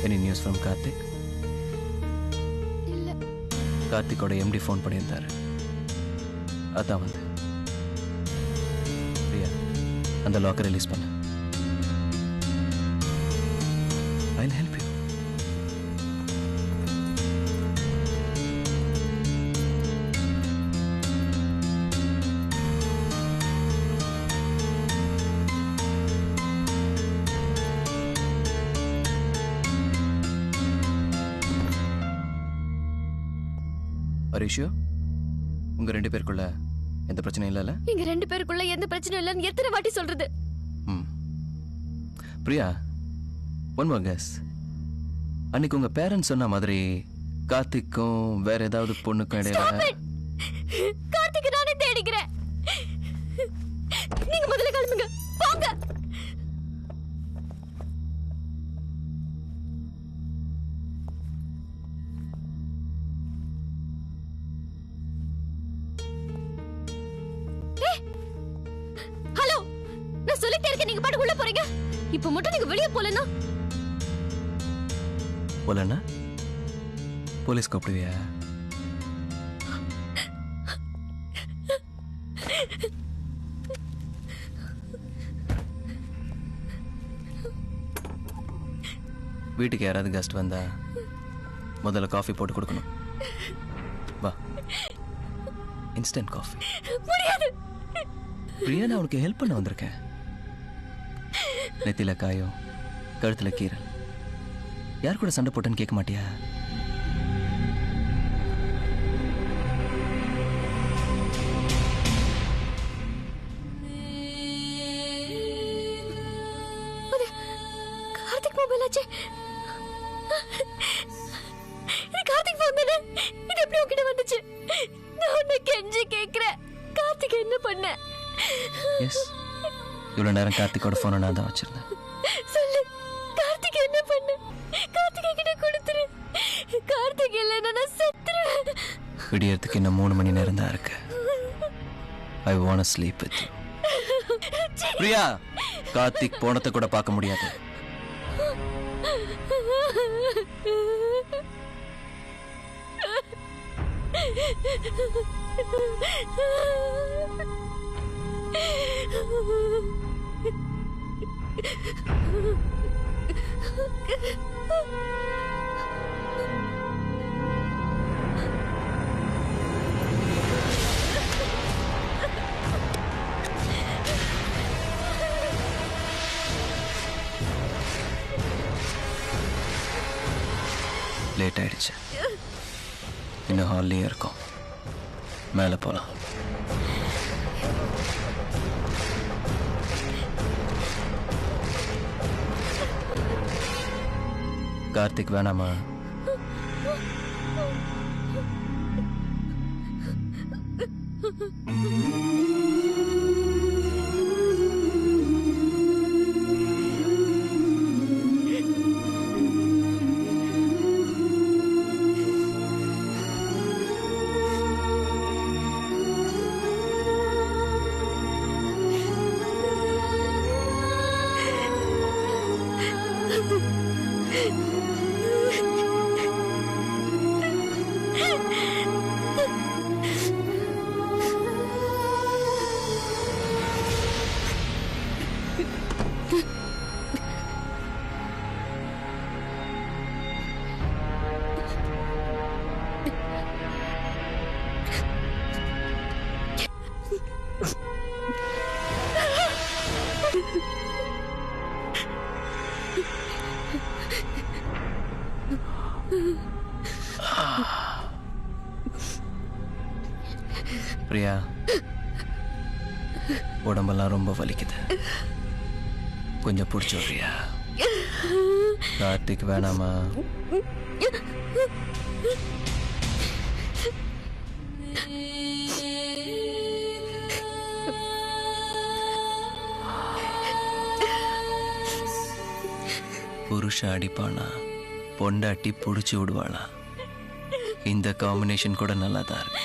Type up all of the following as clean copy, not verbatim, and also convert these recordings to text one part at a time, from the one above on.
Any news from Karthik? இல்ல. கார்த்திக்கோட empty phone பண்ணியிருந்தாரு. அதான் வந்து பிரியா, அந்த லாக்கர் ரிலீஸ் பண்ண. I'll help you. ஹரிஷு, உங்க ரெண்டு பேருக்குள்ள எந்த பிரச்சனையும் இல்லைல்ல? எங்க ரெண்டு பேருக்குள்ள எந்த பிரச்சனையும் இல்லைன்னு எத்தனை வாட்டி சொல்றது? Priya, one more guess. அன்னைக்கு உங்க பேரண்ட்ஸ் சொன்ன மாதிரி கார்த்திக்கும் வேற ஏதாவது பொண்ணுக்கும் இடையில? கார்த்திக் நானே தேடிக்கிறேன். நீங்க முதல்ல கிளம்புங்க, போங்க. ஹலோ, நான் சொல்லிட்டே இருக்கேன், நீங்க பாட்டு உள்ள போறீங்க. இப்ப மட்டும் நீங்க வெளியே போலன்னா போலன்னா போலீஸ் கூப்பிடுவியா? வீட்டுக்கு யாராவது கெஸ்ட் வந்தா முதல்ல காஃபி போட்டு கொடுக்கணும். வா, இன்ஸ்டன்ட் காஃபி. முடியாது. பிரியா, நான் உனக்கு ஹெல்ப் பண்ண வந்திருக்கேன். நெத்தில காயம், கழுத்துல கீரல், யார் கூட சண்டை போட்டேன்னு கேட்க மாட்டியா? கார்த்திக் மொபைல் ஆச்சு. இது கார்த்திக் போன் தானே? இது எப்படி உன்கிட்ட வந்துச்சு? நான் உன்னை கெஞ்சி கேட்கிறேன், கார்த்திக் என்ன பண்ண? எஸ், இவ்வளோ நேரம் கார்த்திக்கோட ஃபோனை நான் தான் வச்சிருந்தேன். சொல்லு, கார்த்திக் என்ன பண்ண? கார்த்திக் கிட்ட கொடுத்துரு. கார்த்திக் இல்லைன்னா நான் செத்துருவேன். விடியறதுக்கு இன்னும் 3 மணி நேரம் தான் இருக்கு. I want to sleep with you. Priya, Karthik போனதை கூட பார்க்க முடியாது. லேட் ஆயிடுச்சு. இன்னும் ஹால்லேயே இருக்கோம். மேலே போலாம். கார்த்திக் வேணாமா? பிரியா, உடம்பெல்லாம் ரொம்ப வலிக்குது. கொஞ்சம் பிடிச்சி விடுறியா? கார்த்திக் வேணாமா? புருஷன் அடிப்பானா, பொண்டாட்டி புடிச்சு விடுவாளா? இந்த காம்பினேஷன் கூட நல்லா தான் இருக்கு.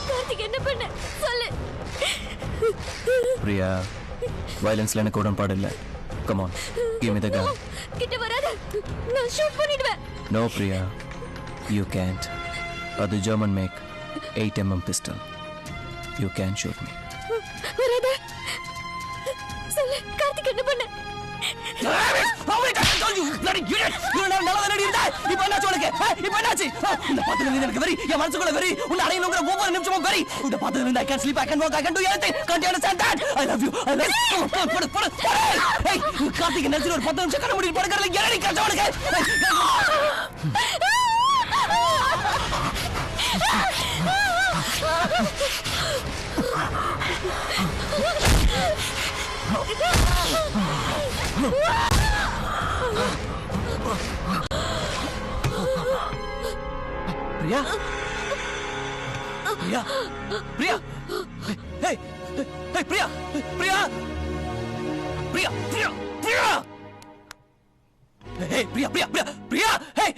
கார்த்திக் என்ன பண்ண சொல்லு. பிரியா, வயலன்ஸ்ல எனக்கு உடன்பாடு இல்லை. Come on, give me the gun. கிட்ட வராத, நான் ஷூட் பண்ணிடுவேன். No Priya, you can't. அது German make 8mm pistol. You can shoot me. வராத. சொல்லு, கார்த்திக் என்ன பண்ண? இப்ப என்னாச்சு? இந்த பத்துல இருந்து எனக்கு வெறி, என் மனசுக்குள்ள வெறி, உன்னை அடையணுங்கிற ஒவ்வொரு நிமிஷமும் வெறி. இந்த பத்துல இருந்து I can sleep, I can walk, I can do anything. Can't you understand that? I love you. I love you. படு. Hey, கார்த்திக் நினைச்சு ஒரு 10 நிமிஷம் கண்ண மூடி படுக்கறல ஏறி கச்சவனுக்கு. Priya, Priya, hey, Priya, Priya, Priya, Priya, Priya, hey, Priya, Priya, Priya, Priya, hey.